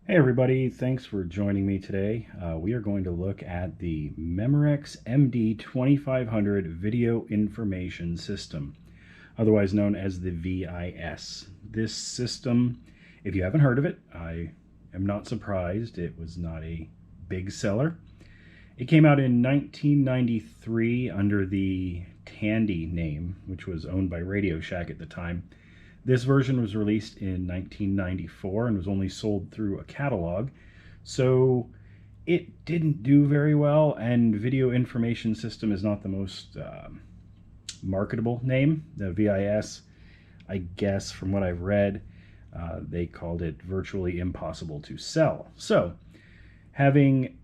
Hey everybody, thanks for joining me today. We are going to look at the Memorex MD2500 Video Information System, otherwise known as the VIS. This system, if you haven't heard of it, I am not surprised. It was not a big seller. It came out in 1993 under the Tandy name, which was owned by Radio Shack at the time. This version was released in 1994 and was only sold through a catalog, so it didn't do very well, and Video Information System is not the most marketable name. The VIS, I guess from what I've read, they called it virtually impossible to sell. So, having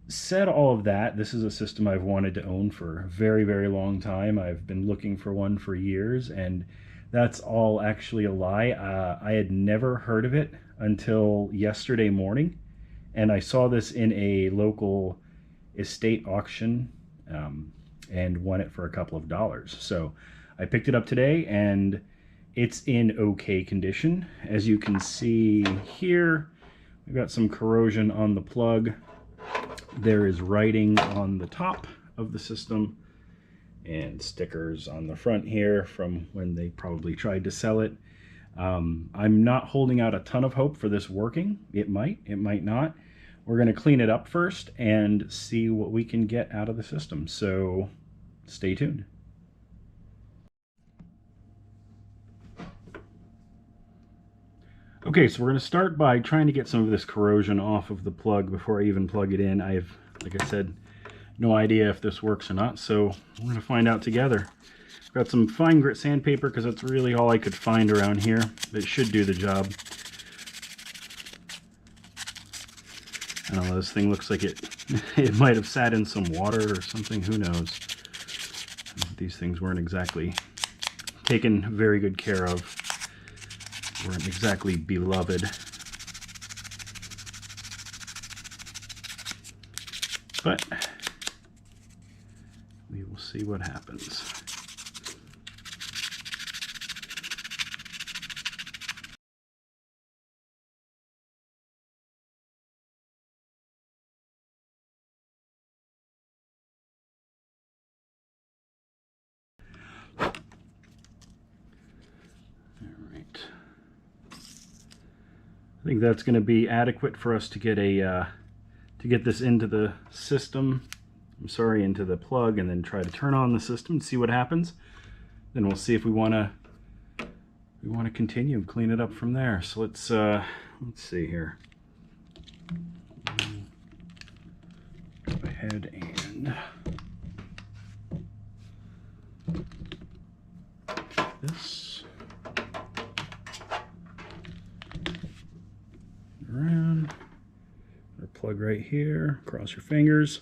said all of that, this is a system I've wanted to own for a very, very long time. I've been looking for one for years, and that's all actually a lie. I had never heard of it until yesterday morning, and I saw this in a local estate auction and won it for a couple of dollars. So I picked it up today, and it's in okay condition. As you can see here, we've got some corrosion on the plug. There is writing on the top of the system and stickers on the front here from when they probably tried to sell it. I'm not holding out a ton of hope for this working. It might not. We're going to clean it up first and see what we can get out of the system. So stay tuned. Okay, so we're going to start by trying to get some of this corrosion off of the plug before I even plug it in. I have, like I said, no idea if this works or not, so we're going to find out together. I've got some fine grit sandpaper because that's really all I could find around here. It should do the job. I don't know, this thing looks like it might have sat in some water or something, who knows. These things weren't exactly taken very good care of. Weren't exactly beloved. But we will see what happens. All right. I think that's going to be adequate for us to get this into the system. I'm sorry, into the plug, and then try to turn on the system and see what happens. Then we'll see if we want to continue and clean it up from there. So let's see here. Go ahead and this around. Our plug right here. Cross your fingers.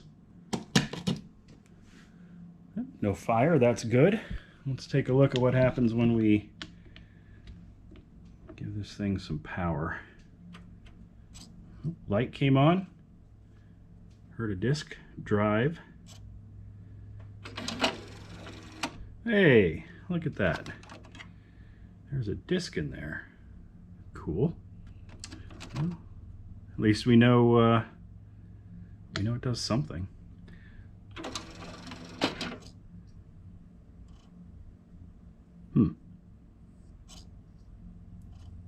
No fire, that's good. Let's take a look at what happens when we give this thing some power. Light came on. Heard a disc drive. Hey, look at that. There's a disc in there. Cool. Well, at least we know it does something.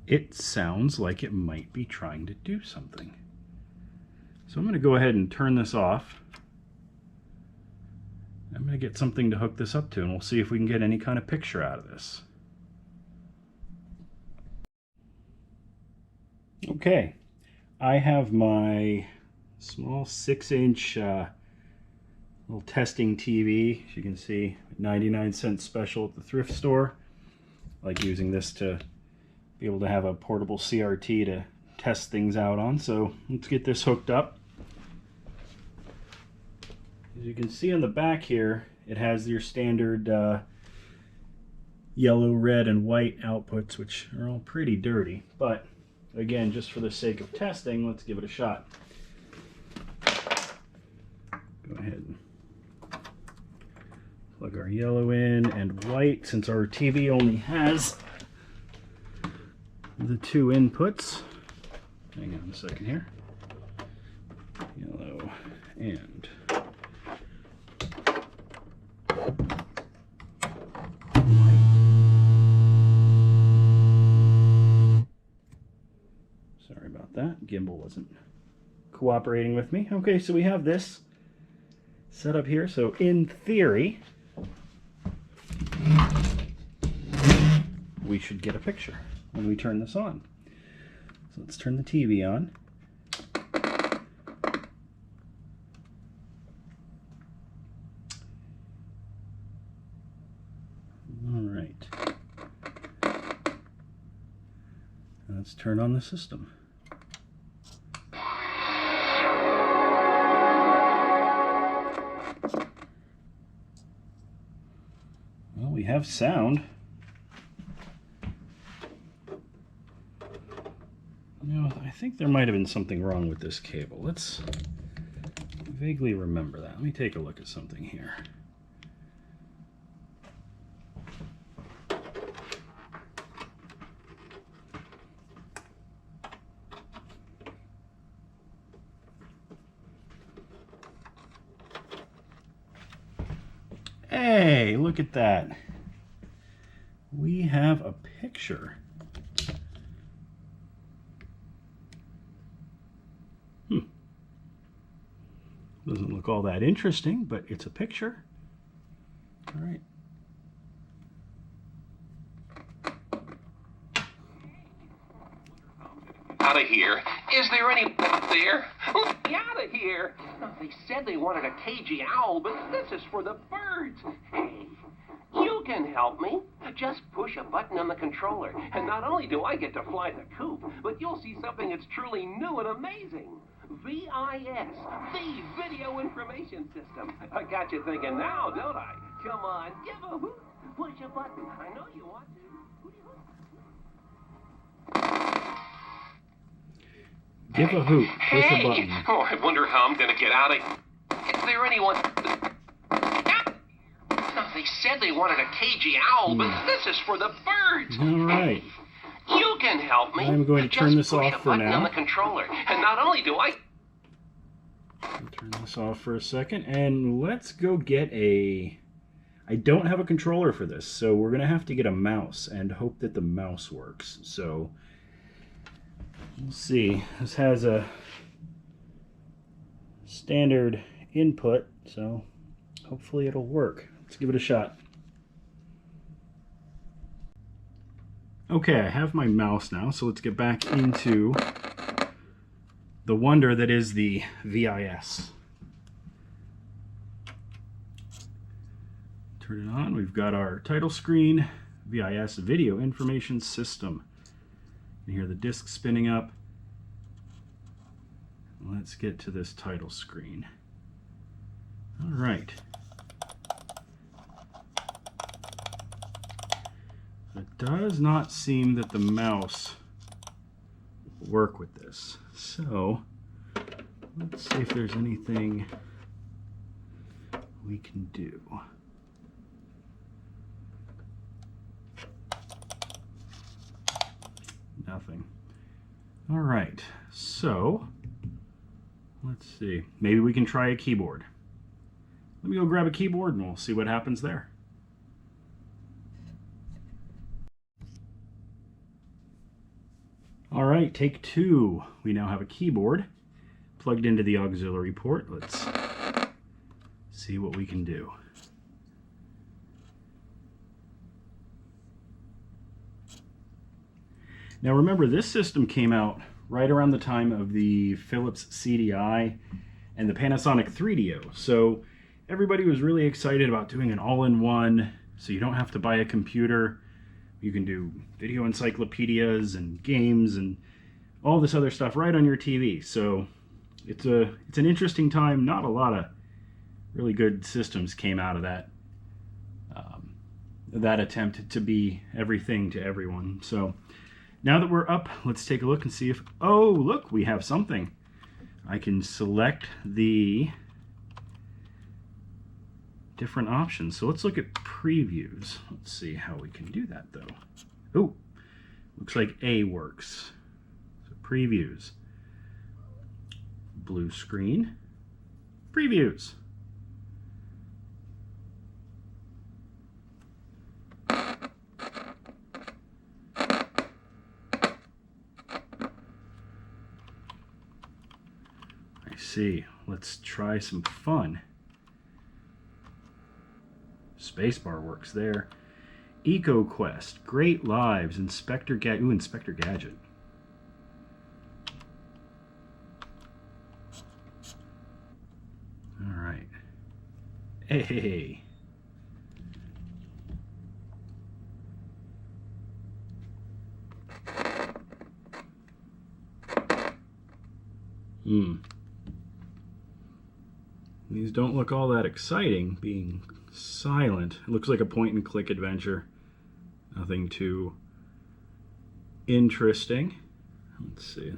It sounds like it might be trying to do something. So I'm going to go ahead and turn this off. I'm going to get something to hook this up to, and we'll see if we can get any kind of picture out of this. Okay, I have my small 6-inch little testing TV. As you can see, 99-cent special at the thrift store. I like using this to be able to have a portable CRT to test things out on. So let's get this hooked up. As you can see on the back here, it has your standard yellow, red, and white outputs, which are all pretty dirty. But again, just for the sake of testing, let's give it a shot. Go ahead and plug our yellow in and white, since our TV only has the two inputs. Hang on a second here. Yellow and white. Sorry about that. Gimbal wasn't cooperating with me. Okay, so we have this set up here. So in theory, we should get a picture when we turn this on. So let's turn the TV on. All right. Let's turn on the system. Well, we have sound. No, I think there might have been something wrong with this cable. Let's vaguely remember that. Let me take a look at something here. Hey, look at that. We have a picture. Doesn't look all that interesting, but it's a picture. All right. Out of here. Is there any up there? Let me out of here. They said they wanted a cagey owl, but this is for the birds. Hey, you can help me. Just push a button on the controller, and not only do I get to fly the coop, but you'll see something that's truly new and amazing. VIS, the Video Information System. I got you thinking now, don't I? Come on, give a hoot. Push a button. I know you want to. Give a hoot. Push a button. Oh, I wonder how I'm going to get out of here. Is there anyone... They said they wanted a cagey owl, but this is for the birds. All right. You can help me. I'm going to turn this off for on now. The controller, and not only do I... I'll turn this off for a second, and let's go get a... I don't have a controller for this, so we're going to have to get a mouse and hope that the mouse works. So, we'll see. This has a standard input, so hopefully it'll work. Let's give it a shot. Okay, I have my mouse now, so let's get back into the wonder that is the VIS. Turn it on. We've got our title screen, VIS Video Information System. You can hear the disc spinning up. Let's get to this title screen. All right. It does not seem that the mouse will work with this. So let's see if there's anything we can do. Nothing. All right, so let's see. Maybe we can try a keyboard. Let me go grab a keyboard and we'll see what happens there. All right, take two. We now have a keyboard plugged into the auxiliary port. Let's see what we can do. Now remember, this system came out right around the time of the Philips CDI and the Panasonic 3DO. So everybody was really excited about doing an all-in-one, so you don't have to buy a computer. You can do video encyclopedias and games and all this other stuff right on your TV. So it's an interesting time. Not a lot of really good systems came out of that that attempt to be everything to everyone. So now that we're up, let's take a look and see if, oh, look, we have something. I can select the different options. So let's look at previews. Let's see how we can do that though. Oh, looks like A works. So previews. blue screen. Previews. I see. Let's try some fun. Spacebar works there. EcoQuest, Great Lives, Inspector Gadget. All right. Hey. These don't look all that exciting, being silent. It looks like a point-and-click adventure. Nothing too interesting. Let's see.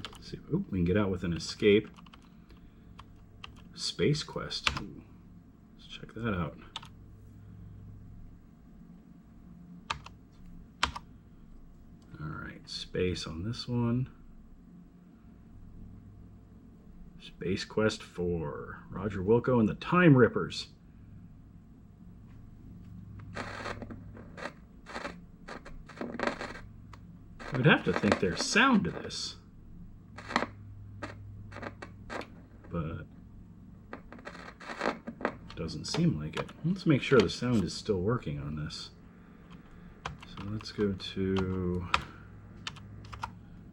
Oh, we can get out with an escape. Space Quest. Ooh, let's check that out. All right, space on this one. Space Quest 4. Roger Wilco and the Time Rippers. I'd have to think there's sound to this. But it doesn't seem like it. Let's make sure the sound is still working on this. So let's go to...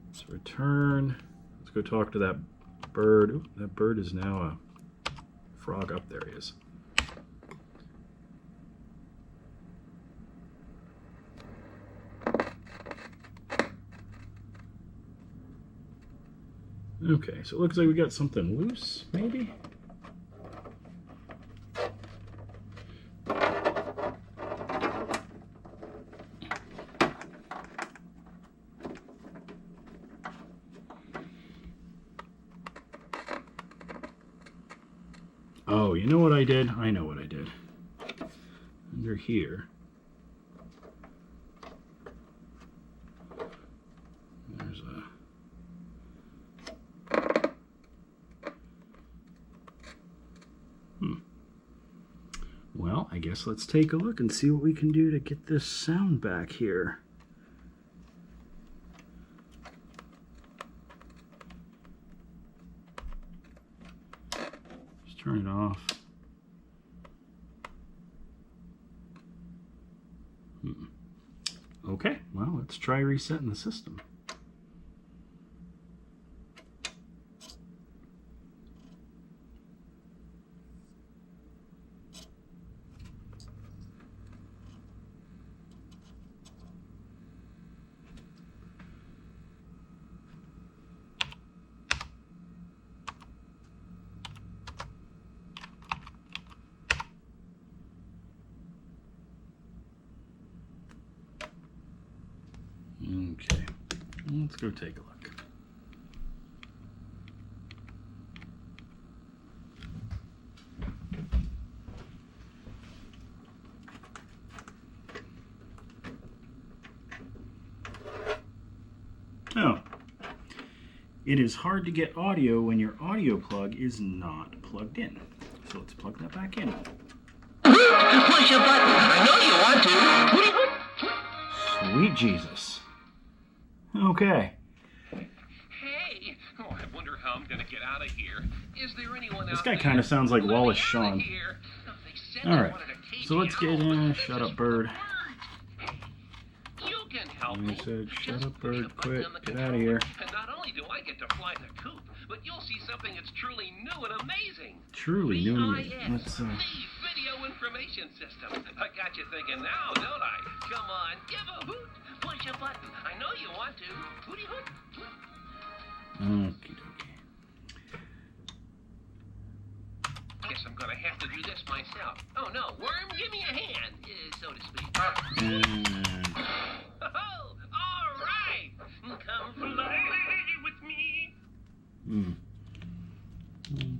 Let's return. Let's go talk to that bird. Ooh, that bird is now a frog. Up there he is. Okay, so it looks like we got something loose, maybe? Oh, you know what I did? I know what I did. Under here. There's a... Well, I guess let's take a look and see what we can do to get this sound back here. Just turn it off. Okay, well, let's try resetting the system. Okay, let's go take a look. Oh, it is hard to get audio when your audio plug is not plugged in. So let's plug that back in. Push a button. I know you want to. Sweet Jesus. Okay. Hey, oh, I wonder how I'm going to get out of here. Is there anyone This out guy there? kind of sounds like Let me Wallace out of Shawn. here. They said All they right, wanted a cagey so let's get owl, in. but Shut this up, is bird. for the birds. Hey, you can help And me. he said, shut Just up, push bird, a button quit, on the get out of controller, here. And not only do I get to fly the coop, but you'll see something that's truly new and amazing. Truly new and amazing. VIS, Let's, the Video Information System. I got you thinking now, don't I? Come on, give a hoot. Push a button. I know you want to. Hooty hoot. Okie dokie. Guess I'm gonna have to do this myself. Oh no, worm, give me a hand, so to speak. And Oh, all right. Come fly with me.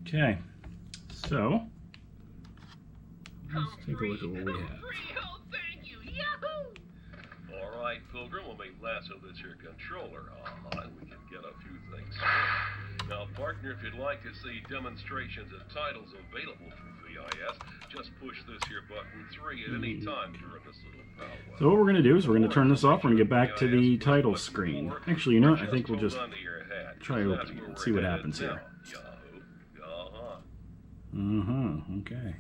okay. So let's take a look at what we have. Free, oh, thank you. Yahoo! All right, Pilgrim, when we lasso this here controller on, we can get a few things straight. Now, partner, if you'd like to see demonstrations of titles available from VIS, just push this here button 3 at any time during this little powwow. So what we're going to do is we're going to turn this off. We're going to get back to the title screen. Actually, you know what? I think we'll just try opening it. Let's see what happens here. Okay.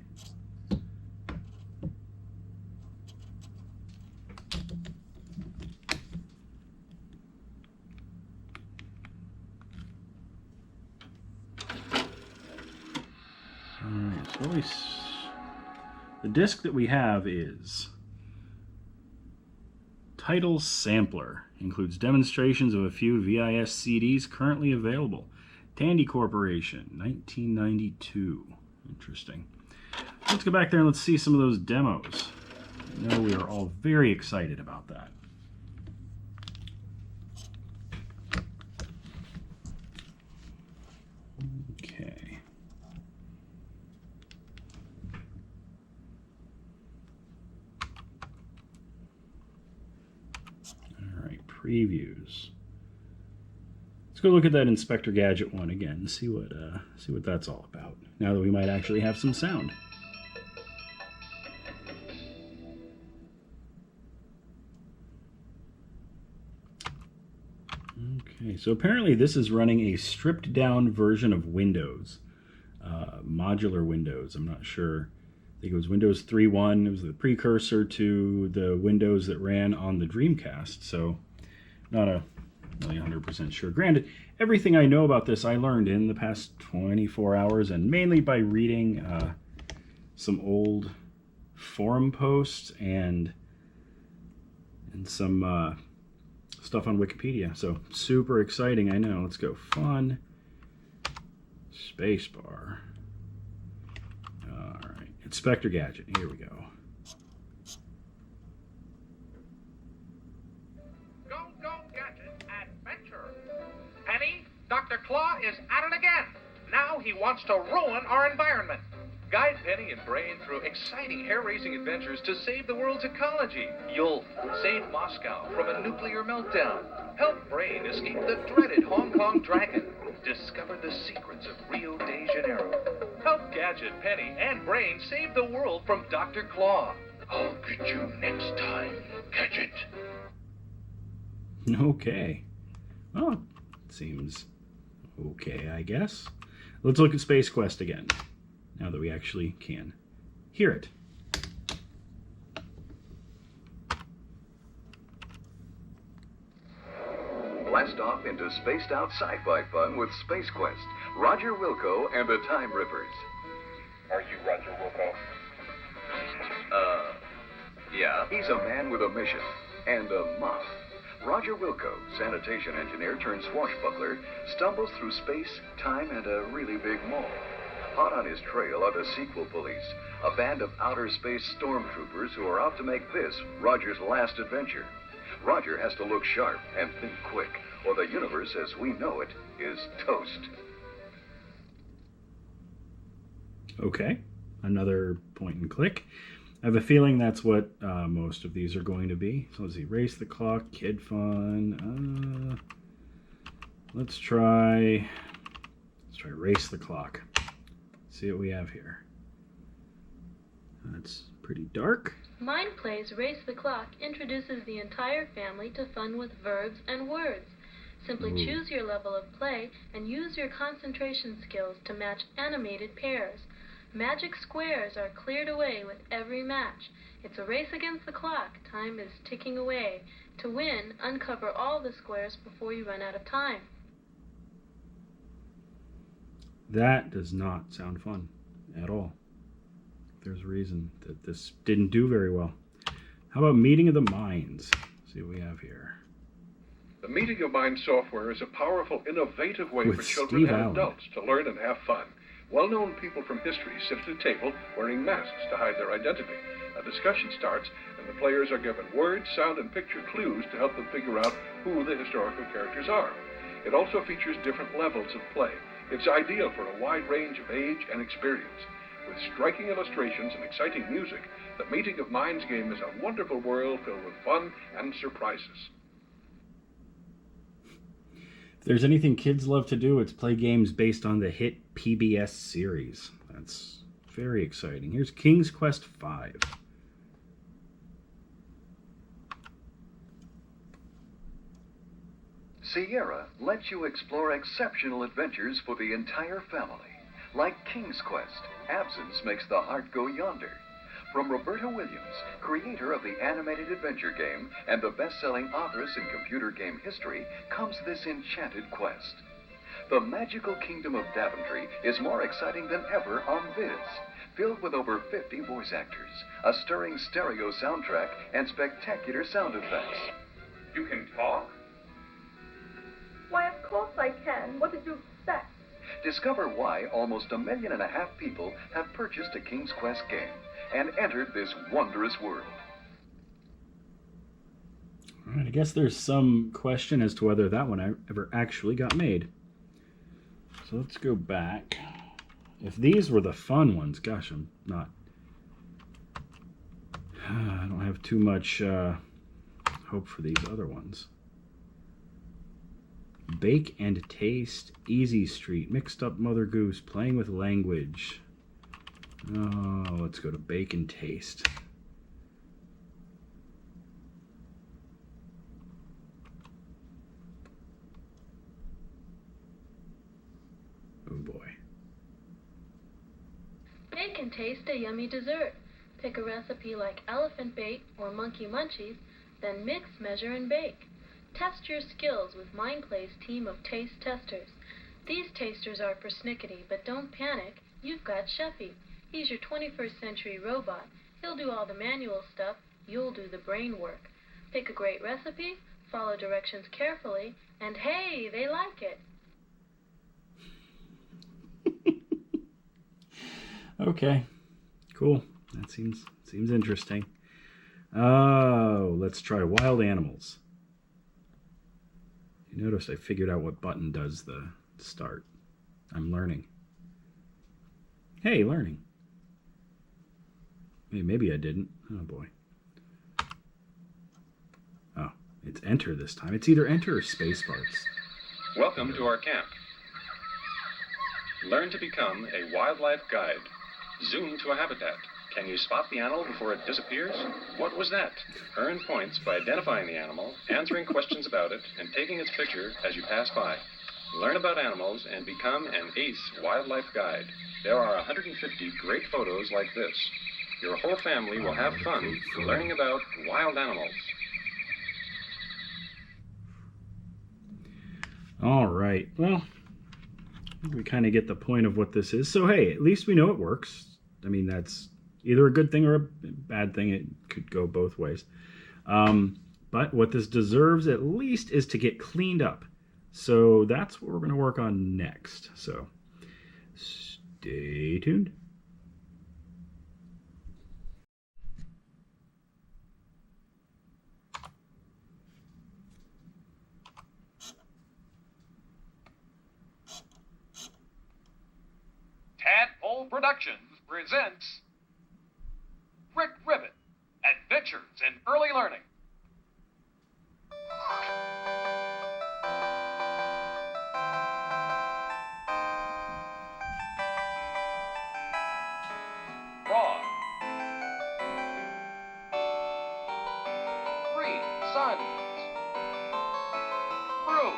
Alright, so the disc that we have is Title Sampler. Includes demonstrations of a few VIS CDs currently available. Tandy Corporation, 1992. Interesting. Let's go back there and let's see some of those demos. I know we are all very excited about that. Okay. All right, previews. Let's go look at that Inspector Gadget one again and see what that's all about. Now that we might actually have some sound. Okay, so apparently this is running a stripped down version of Windows. Modular Windows, I'm not sure. I think it was Windows 3.1. It was the precursor to the Windows that ran on the Dreamcast, so not really 100% sure. Granted, everything I know about this I learned in the past 24 hours, and mainly by reading some old forum posts and some stuff on Wikipedia. So super exciting, I know. Let's go fun. Spacebar. All right, Inspector Gadget. Here we go. Dr. Claw is at it again. Now he wants to ruin our environment. Guide Penny and Brain through exciting hair-raising adventures to save the world's ecology. You'll save Moscow from a nuclear meltdown. Help Brain escape the dreaded Hong Kong dragon. Discover the secrets of Rio de Janeiro. Help Gadget, Penny, and Brain save the world from Dr. Claw. I'll get you next time, Gadget. Okay. Well, it seems okay, I guess. Let's look at Space Quest again, now that we actually can hear it. Blast off into spaced-out sci-fi fun with Space Quest, Roger Wilco and the Time Rippers. Are you Roger Wilco? Yeah. He's a man with a mission and a muff. Roger Wilco, sanitation engineer turned swashbuckler, stumbles through space, time, and a really big mall. Hot on his trail are the Sequel Police, a band of outer space stormtroopers who are out to make this Roger's last adventure. Roger has to look sharp and think quick, or the universe as we know it is toast. Okay, another point and click. I have a feeling that's what most of these are going to be. So let's see, Race the Clock, Kid Fun. Let's try Race the Clock. See what we have here. That's pretty dark. Mind Play's Race the Clock introduces the entire family to fun with verbs and words. Simply choose your level of play and use your concentration skills to match animated pairs. Magic squares are cleared away with every match. It's a race against the clock. Time is ticking away. To win, uncover all the squares before you run out of time. That does not sound fun at all. There's a reason that this didn't do very well. How about Meeting of the Minds? Let's see what we have here. The Meeting of Minds software is a powerful, innovative way With for children Steve and Allen. adults to learn and have fun. Well-known people from history sit at a table wearing masks to hide their identity. A discussion starts, and the players are given word, sound, and picture clues to help them figure out who the historical characters are. It also features different levels of play. It's ideal for a wide range of age and experience. With striking illustrations and exciting music, the Meeting of Minds game is a wonderful world filled with fun and surprises. If there's anything kids love to do, it's play games based on the hit PBS series. That's very exciting. Here's King's Quest V. Sierra lets you explore exceptional adventures for the entire family. Like King's Quest, absence makes the heart go yonder. From Roberta Williams, creator of the animated adventure game and the best-selling authoress in computer game history, comes this enchanted quest. The magical kingdom of Daventry is more exciting than ever on VIS, filled with over 50 voice actors, a stirring stereo soundtrack, and spectacular sound effects. You can talk? Why, of course I can. What did you expect? Discover why almost 1.5 million people have purchased a King's Quest game and entered this wondrous world. All right, I guess there's some question as to whether that one ever actually got made. So let's go back. If these were the fun ones, gosh, I'm not... I don't have too much hope for these other ones. Bake and Taste, Easy Street, Mixed Up Mother Goose, Playing with Language. Oh, let's go to Bake and Taste. Oh boy. Bake and taste a yummy dessert. Pick a recipe like elephant bake or monkey munchies, then mix, measure, and bake. Test your skills with MindPlay's team of taste testers. These tasters are persnickety, but don't panic. You've got Sheffy. He's your 21st century robot. He'll do all the manual stuff. You'll do the brain work. Pick a great recipe, follow directions carefully, and hey, they like it. Okay, cool. That seems interesting. Oh, let's try wild animals. You notice I figured out what button does the start. I'm learning. Hey, learning. Maybe I didn't. Oh boy. Oh, it's enter this time. It's either enter or space bars. Welcome to our camp. Learn to become a wildlife guide. Zoom to a habitat. Can you spot the animal before it disappears? What was that? Earn points by identifying the animal, answering questions about it, and taking its picture as you pass by. Learn about animals and become an ace wildlife guide. There are 150 great photos like this. Your whole family will have fun learning about wild animals. All right. Well, we kind of get the point of what this is. So, hey, at least we know it works. I mean, that's either a good thing or a bad thing. It could go both ways. But what this deserves at least is to get cleaned up. So that's what we're going to work on next. So stay tuned. Tadpole Productions presents Rick Ribbit, Adventures in Early Learning. Raw. Green Suns. Brew.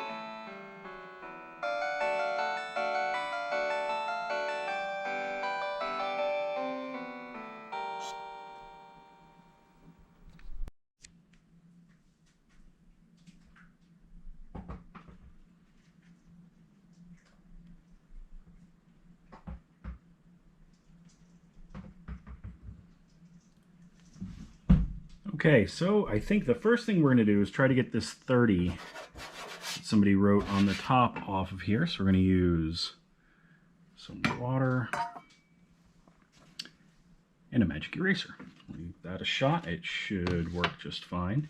Okay, so I think the first thing we're going to do is try to get this 30 somebody wrote on the top off of here. So we're going to use some water and a magic eraser. Give that a shot. It should work just fine.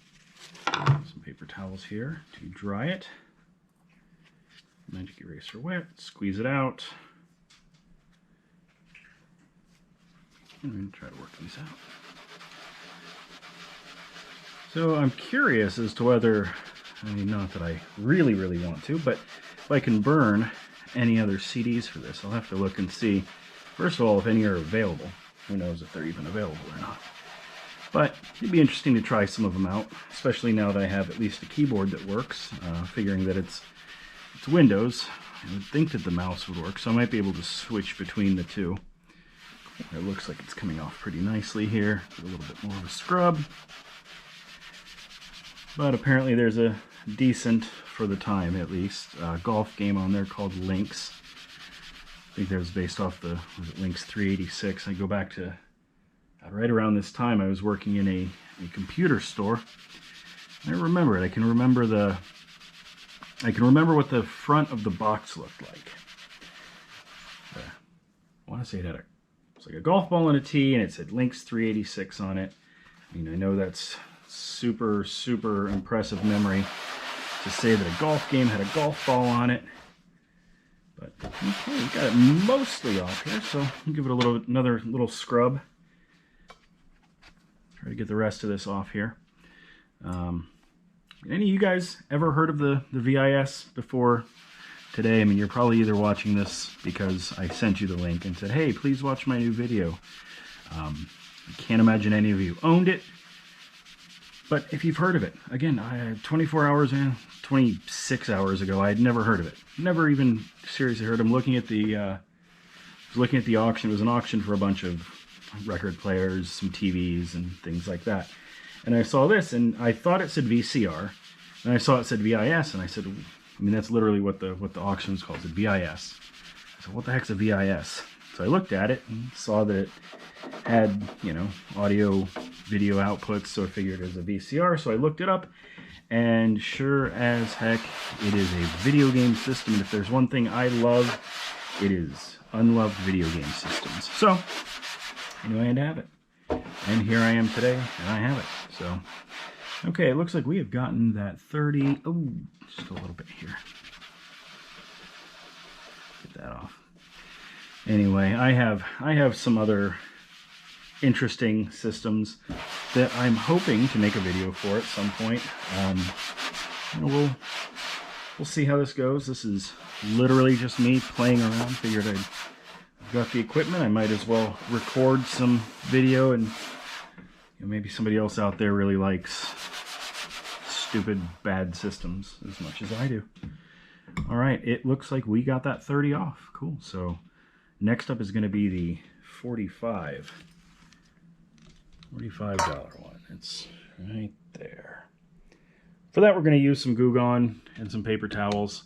Some paper towels here to dry it. Magic eraser wet. Squeeze it out. I'm going to try to work these out. So I'm curious as to whether, I mean, not that I really want to, but if I can burn any other CDs for this. I'll have to look and see, first of all, if any are available. Who knows if they're even available or not. But it'd be interesting to try some of them out, especially now that I have at least a keyboard that works, figuring that it's Windows. I would think that the mouse would work, so I might be able to switch between the two. It looks like it's coming off pretty nicely here. Get a little bit more of a scrub. But apparently there's a decent, for the time at least, golf game on there called Lynx. I think that was based off the, was it Lynx 386? I go back to right around this time I was working in a computer store. I remember it. I can remember what the front of the box looked like. I want to say it had it's like a golf ball and a tee, and it said Lynx 386 on it. I mean, I know that's super impressive memory to say that a golf game had a golf ball on it. But okay, we got it mostly off here, so I'll give it another little scrub. Try to get the rest of this off here. Any of you guys ever heard of the VIS before today? I mean, you're probably either watching this because I sent you the link and said, hey, please watch my new video. I can't imagine any of you owned it. But if you've heard of it, again, 26 hours ago, I had never heard of it. Never even seriously heard. I'm looking at the auction. It was an auction for a bunch of record players, some TVs, and things like that. And I saw this, and I thought it said VCR, and I saw it said VIS, and I said, I mean, that's literally what the auction was called, the VIS. I said, what the heck's a VIS? So I looked at it and saw that it had, you know, audio, video outputs, so I figured it was a VCR. So I looked it up, and sure as heck, it is a video game system. And if there's one thing I love, it is unloved video game systems. So I knew I had to have it. And here I am today, and I have it. So, okay, it looks like we have gotten that 30. Oh, just a little bit here. Get that off. Anyway, I have some other interesting systems that I'm hoping to make a video for at some point. We'll see how this goes. This is literally just me playing around. Figured I've got the equipment. I might as well record some video, and you know, maybe somebody else out there really likes stupid bad systems as much as I do. All right, it looks like we got that 30 off. Cool. So next up is going to be the $45 one. It's right there. For that, we're going to use some Goo Gone and some paper towels,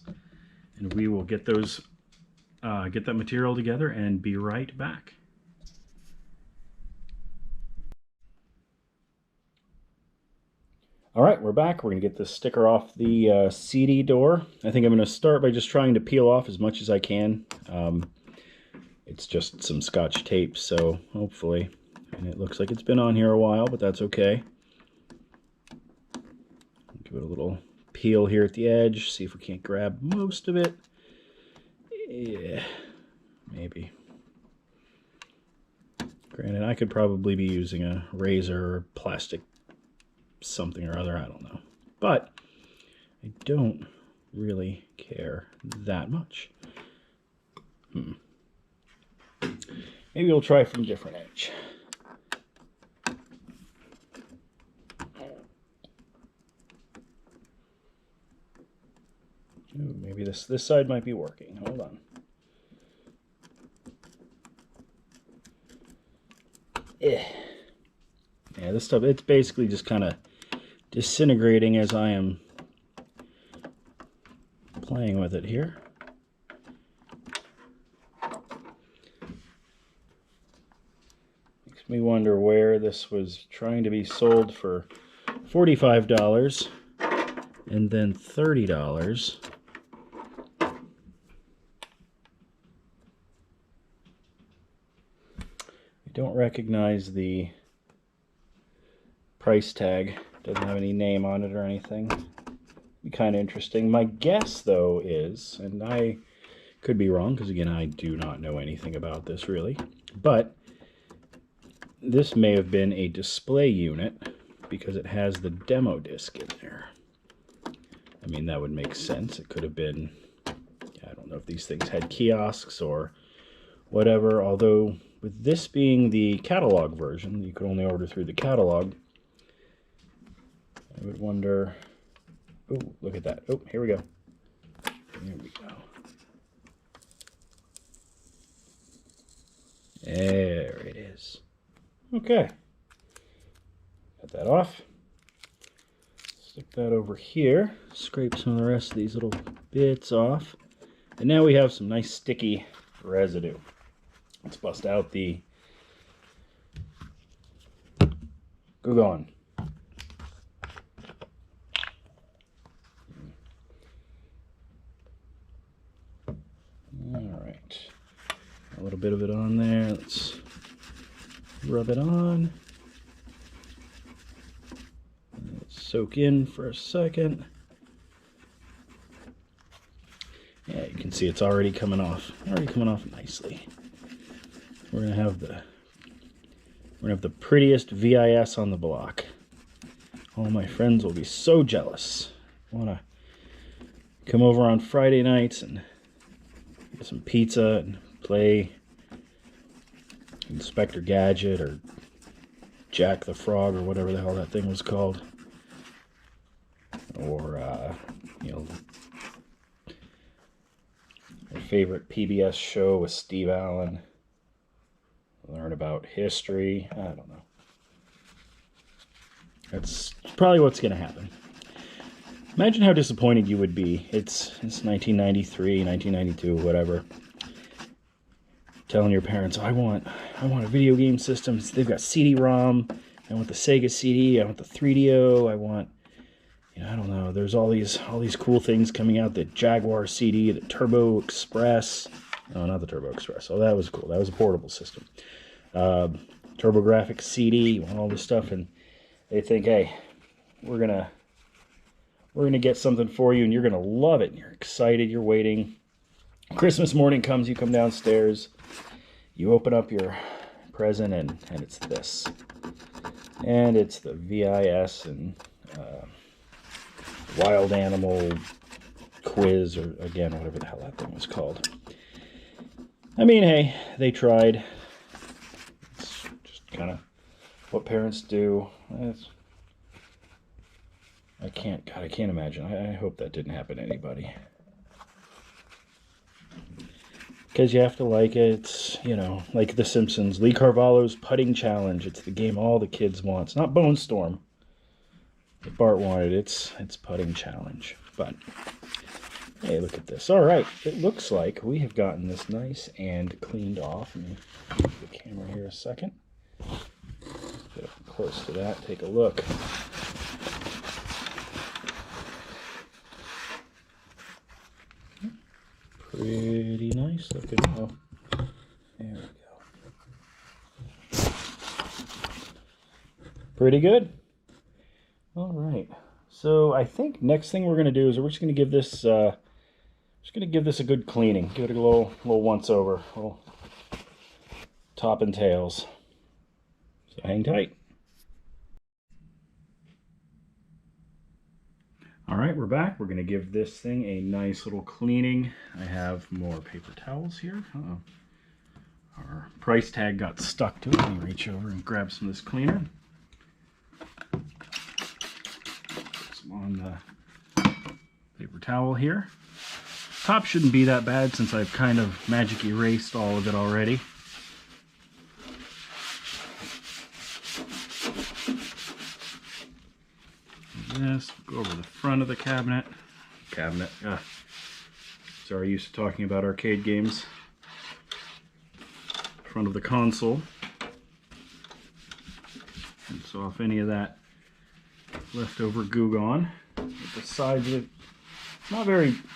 and we will get those, get that material together and be right back. All right, we're back. We're going to get the sticker off the CD door. I think I'm going to start by just trying to peel off as much as I can. It's just some Scotch tape, so hopefully, and it looks like it's been on here a while, but that's okay. Give it a little peel here at the edge, see if we can't grab most of it. Yeah, maybe. Granted, I could probably be using a razor or plastic something or other, I don't know. But I don't really care that much. Maybe we'll try from a different edge. Ooh, maybe this side might be working. Hold on. Yeah, this stuff, it's basically just kind of disintegrating as I am playing with it here. Makes me wonder where this was trying to be sold for $45 and then $30. I don't recognize the price tag. Doesn't have any name on it or anything. Be kind of interesting. My guess, though, is, and I could be wrong, because again, I do not know anything about this really, but this may have been a display unit because it has the demo disc in there. I mean, that would make sense. It could have been, I don't know if these things had kiosks or whatever, although with this being the catalog version, you could only order through the catalog. I would wonder, oh, look at that. Oh, here we go. There we go. There it is. Okay. Got that off. Stick that over here. Scrape some of the rest of these little bits off. And now we have some nice sticky residue. Let's bust out the glue gun. Alright. A little bit of it on there. Let's rub it on. Let's soak in for a second. Yeah, you can see it's already coming off. Already coming off nicely. We're gonna have the prettiest VIS on the block. All my friends will be so jealous. Wanna come over on Friday nights and get some pizza and play Inspector Gadget or Jack the Frog or whatever the hell that thing was called. Or, you know, my favorite PBS show with Steve Allen. Learn about history. I don't know. That's probably what's going to happen. Imagine how disappointed you would be. It's 1993, 1992, whatever. Telling your parents, I want a video game system. They've got CD-ROM. I want the Sega CD. I want the 3DO. I want, you know, I don't know. There's all these cool things coming out. The Jaguar CD, the Turbo Express. No, not the Turbo Express. Oh, that was cool. That was a portable system. TurboGrafx CD. You want all this stuff, and they think, hey, we're gonna get something for you, and you're gonna love it. And you're excited. You're waiting. Christmas morning comes. You come downstairs. You open up your present, and it's this. And it's the VIS and Wild Animal Quiz, or again, whatever the hell that thing was called. I mean, hey, they tried. It's just kind of what parents do. I can't imagine. I hope that didn't happen to anybody. Because you have to like it. It's, you know, like The Simpsons. Lee Carvalho's putting challenge. It's the game all the kids want. It's not Bone Storm that Bart wanted. It's putting challenge. But hey, look at this. All right, it looks like we have gotten this nice and cleaned off. Let me move the camera here a second. Get up close to that. Take a look. Pretty nice looking. Oh, there we go. Pretty good. All right. So I think next thing we're going to do is we're just going to give this a good cleaning. Give it a little once over, a little top and tails. So hang tight. All right, we're back. We're going to give this thing a nice little cleaning. I have more paper towels here. Uh-oh. Our price tag got stuck to it. Let me reach over and grab some of this cleaner. Put some on the paper towel here. Top shouldn't be that bad since I've kind of magic erased all of it already. This, go over the front of the cabinet. Sorry, used to talking about arcade games. Front of the console. Rinse off any of that leftover goo gone. With the sides of it,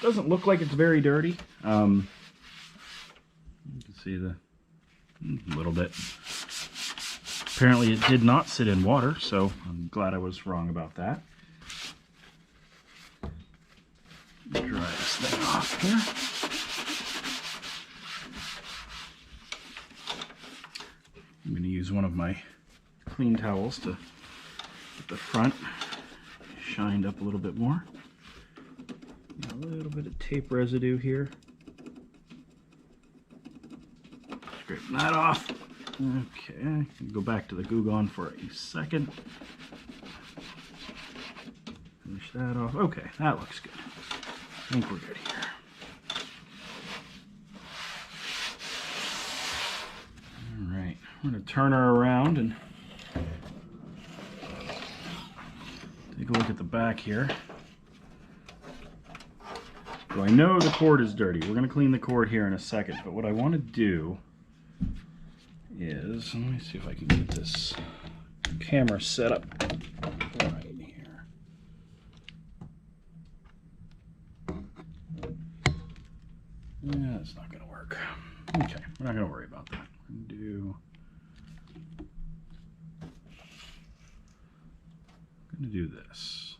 doesn't look like it's very dirty. You can see a little bit. Apparently it did not sit in water, so I'm glad I was wrong about that. Dry this thing off here. I'm going to use one of my clean towels to get the front shined up a little bit more. A little bit of tape residue here. Scrape that off. Okay, go back to the Goo Gone for a second. Finish that off. Okay, that looks good. I think we're good here. Alright, I'm going to turn her around and take a look at the back here. So I know the cord is dirty. We're going to clean the cord here in a second, but what I want to do is, let me see if I can get this camera set up right here. Yeah, that's not going to work. Okay, we're not going to worry about that. We're going to do this,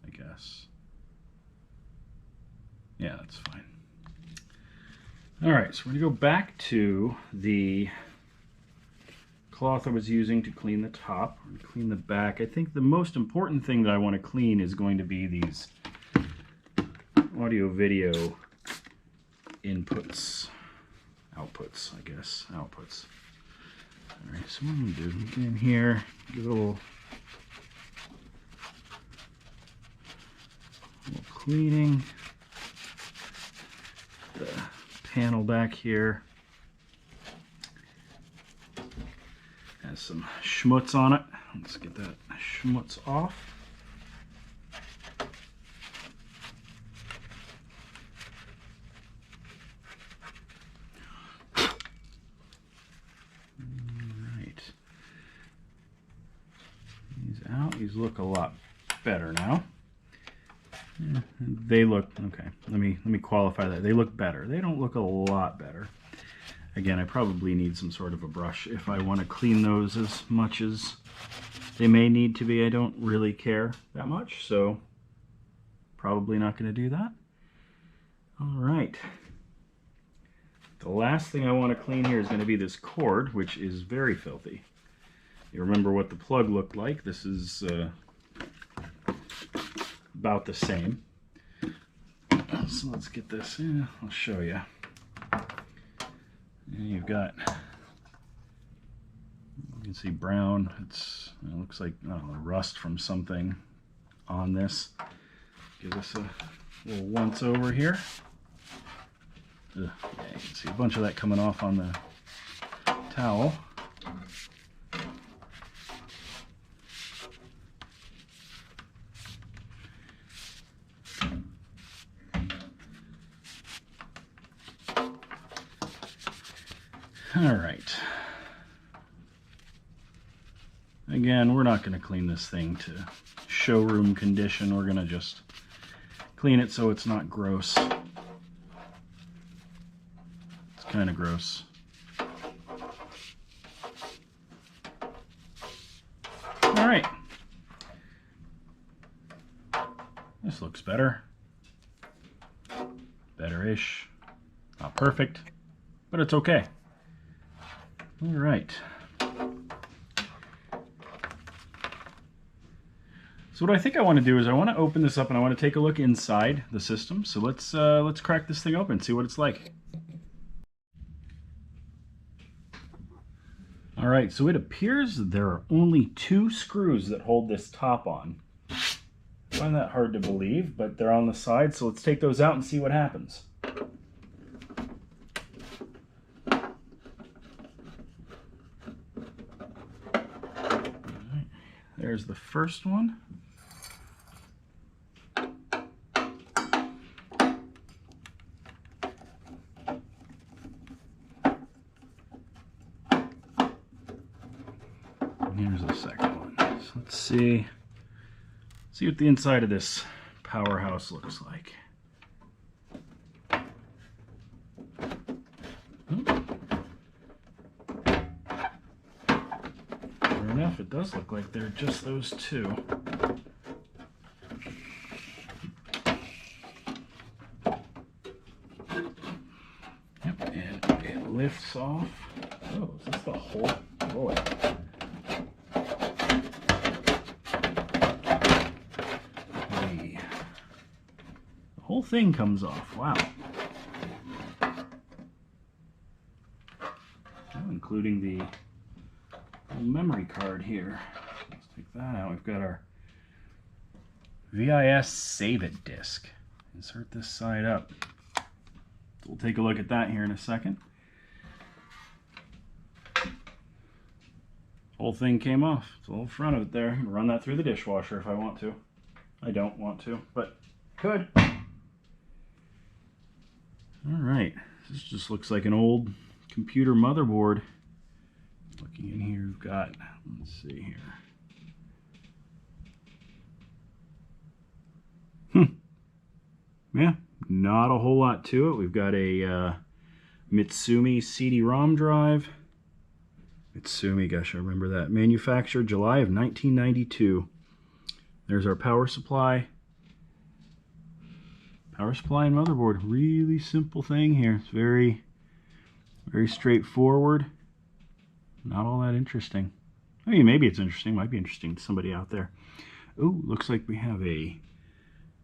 I guess. Yeah, that's fine. All right, so we're going to go back to the cloth I was using to clean the top, and clean the back. I think the most important thing that I want to clean is going to be these audio-video outputs, I guess, outputs. All right, so what I'm going to do, get in here, give it a little cleaning. The panel back here has some schmutz on it. Let's get that schmutz off. Alright. These out. These look a lot better now. They look okay. Let me qualify that. They look better. They don't look a lot better. Again, I probably need some sort of a brush if I want to clean those as much as they may need to be. I don't really care that much, so probably not going to do that. All right. The last thing I want to clean here is going to be this cord, which is very filthy. You remember what the plug looked like. This is about the same. So let's get this in. I'll show you. And you've got, you can see brown. It looks like rust from something on this. Give us a little once over here. Yeah, you can see a bunch of that coming off on the towel. All right. Again, we're not going to clean this thing to showroom condition. We're going to just clean it so it's not gross. It's kind of gross. All right. This looks better. Better-ish. Not perfect, but it's okay. All right. So what I think I want to do is I want to open this up and I want to take a look inside the system. So let's crack this thing open and see what it's like. All right, so it appears there are only 2 screws that hold this top on. I find that hard to believe, but they're on the side, so let's take those out and see what happens. There's the first one. And here's the second one. So let's see what the inside of this powerhouse looks like. Enough, it does look like they're just those 2. Yep, and it lifts off. Oh, is this the whole? Boy, whole thing comes off. Wow. Oh, including the little memory card here. Let's take that out. We've got our VIS Save It disc. Insert this side up. We'll take a look at that here in a second. Whole thing came off. It's the whole front of it there. I can run that through the dishwasher if I want to. I don't want to, but could. Alright, this just looks like an old computer motherboard. Looking in here, we've got, let's see here. Yeah, not a whole lot to it. We've got a Mitsumi CD-ROM drive. Mitsumi, gosh, I remember that. Manufactured July of 1992. There's our power supply. Power supply and motherboard. Really simple thing here. It's very, very straightforward. Not all that interesting. I mean, maybe it's interesting. Might be interesting to somebody out there. Ooh, looks like we have a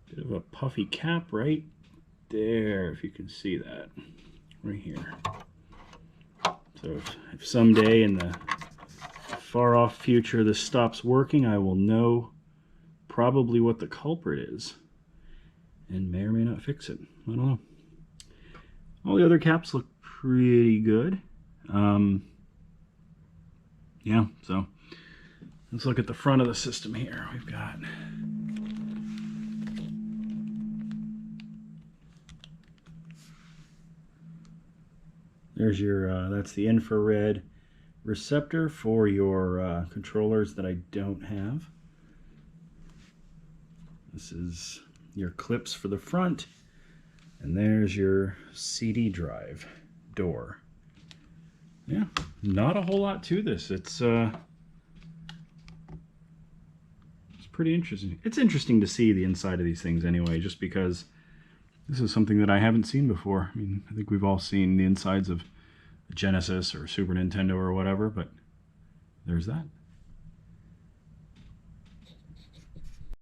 bit of a puffy cap right there, if you can see that. Right here. So if someday in the far off future this stops working, I will know probably what the culprit is and may or may not fix it. I don't know. All the other caps look pretty good. Yeah, so let's look at the front of the system here. We've got there's your, that's the infrared receptor for your controllers that I don't have. This is your clips for the front, and there's your CD drive door. Yeah, not a whole lot to this. It's pretty interesting. It's interesting to see the inside of these things anyway, just because this is something that I haven't seen before. I mean, I think we've all seen the insides of a Genesis or Super Nintendo or whatever, but there's that.